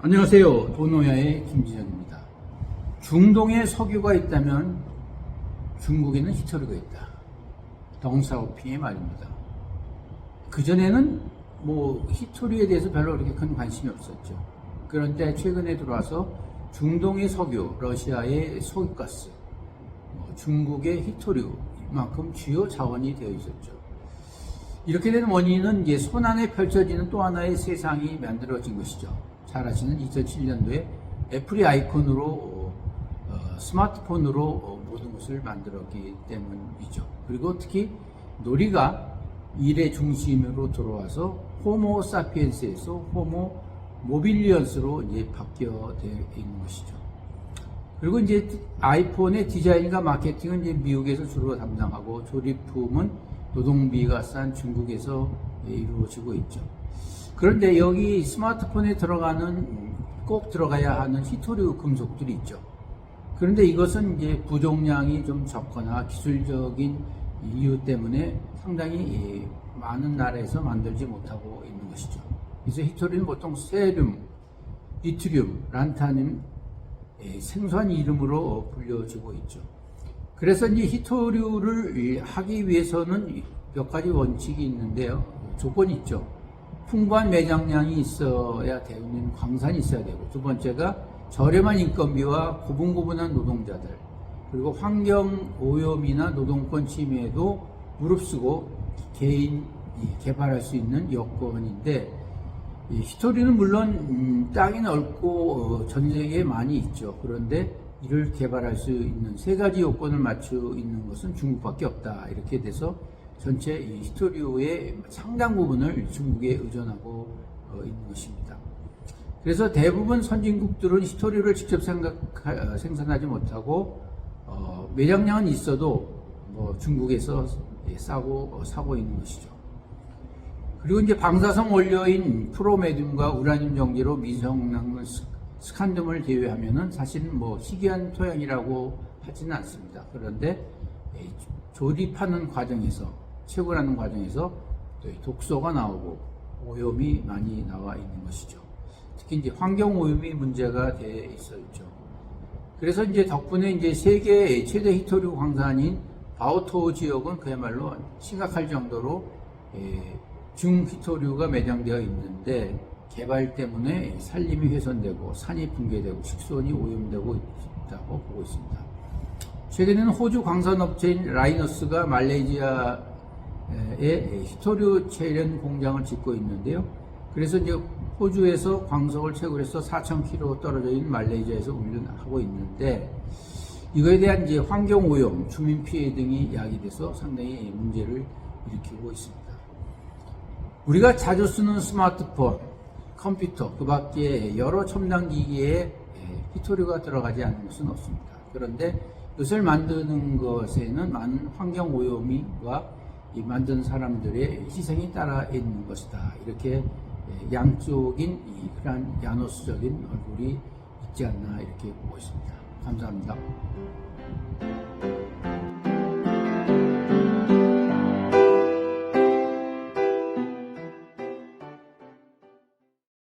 안녕하세요. 도노야의 김지정입니다. 중동에 석유가 있다면 중국에는 히토류가 있다. 덩샤오핑의 말입니다. 그전에는 히토류에 대해서 별로 그렇게 큰 관심이 없었죠. 그런데 최근에 들어와서 중동의 석유, 러시아의 석유가스, 중국의 히토류, 이만큼 주요 자원이 되어 있었죠. 이렇게 된 원인은 이제 손안에 펼쳐지는 또 하나의 세상이 만들어진 것이죠. 잘 아시는 2007년도에 애플이 아이콘으로 스마트폰으로 모든 것을 만들었기 때문이죠. 그리고 특히 놀이가 일의 중심으로 들어와서 호모 사피엔스에서 호모 모빌리언스로 이제 바뀌어 있는 것이죠. 그리고 이제 아이폰의 디자인과 마케팅은 이제 미국에서 주로 담당하고 조립품은 노동비가 싼 중국에서 이루어지고 있죠. 그런데 여기 스마트폰에 꼭 들어가야 하는 히토류 금속들이 있죠. 그런데 이것은 이제 부종량이 좀 적거나 기술적인 이유 때문에 상당히 많은 나라에서 만들지 못하고 있는 것이죠. 그래서 히토류는 보통 세륨, 이트륨, 란타늄, 생소한 이름으로 불려지고 있죠. 그래서 이제 히토류를 하기 위해서는 몇 가지 원칙이 있는데요. 조건이 있죠. 풍부한 매장량이 있어야 되는 광산이 있어야 되고, 두 번째가 저렴한 인건비와 고분고분한 노동자들, 그리고 환경 오염이나 노동권 침해에도 무릅쓰고 개인이 개발할 수 있는 여건인데, 히토류는 물론 땅이 넓고 전 세계에 많이 있죠. 그런데 이를 개발할 수 있는 세 가지 요건을 맞추고 있는 것은 중국밖에 없다. 이렇게 돼서 전체 이 히토류의 상당 부분을 중국에 의존하고 있는 것입니다. 그래서 대부분 선진국들은 히토류를 직접 생산하지 못하고 매장량은 있어도 중국에서 사고 있는 것이죠. 그리고 이제 방사성 원료인 프로메듐과 우라늄 정제로 미성năng 스칸듐을 제외하면은 사실은 희귀한 토양이라고 하지는 않습니다. 그런데 조립하는 과정에서, 채굴하는 과정에서 독소가 나오고 오염이 많이 나와 있는 것이죠. 특히 이제 환경 오염이 문제가 돼 있었죠. 그래서 이제 덕분에 이제 세계 최대 히토류 광산인 바오토 지역은 그야말로 심각할 정도로 중히토류가 매장되어 있는데, 개발 때문에 산림이 훼손되고 산이 붕괴되고 식수원이 오염되고 있다고 보고 있습니다. 최근에는 호주 광산업체인 라이너스가 말레이시아에 히토류 채련 공장을 짓고 있는데요. 그래서 이제 호주에서 광석을 채굴해서 4,000km 떨어져 있는 말레이시아에서 운전하고 있는데, 이거에 대한 이제 환경 오염, 주민 피해 등이 야기돼서 상당히 문제를 일으키고 있습니다. 우리가 자주 쓰는 스마트폰, 컴퓨터, 그 밖에 여러 첨단 기기에 히토류가 들어가지 않는 것은 없습니다. 그런데 이것을 만드는 것에는 많은 환경 오염과 만든 사람들의 희생이 따라 있는 것이다. 이렇게 양쪽인 그러한 야노스적인 얼굴이 있지 않나 이렇게 보고 있습니다. 감사합니다.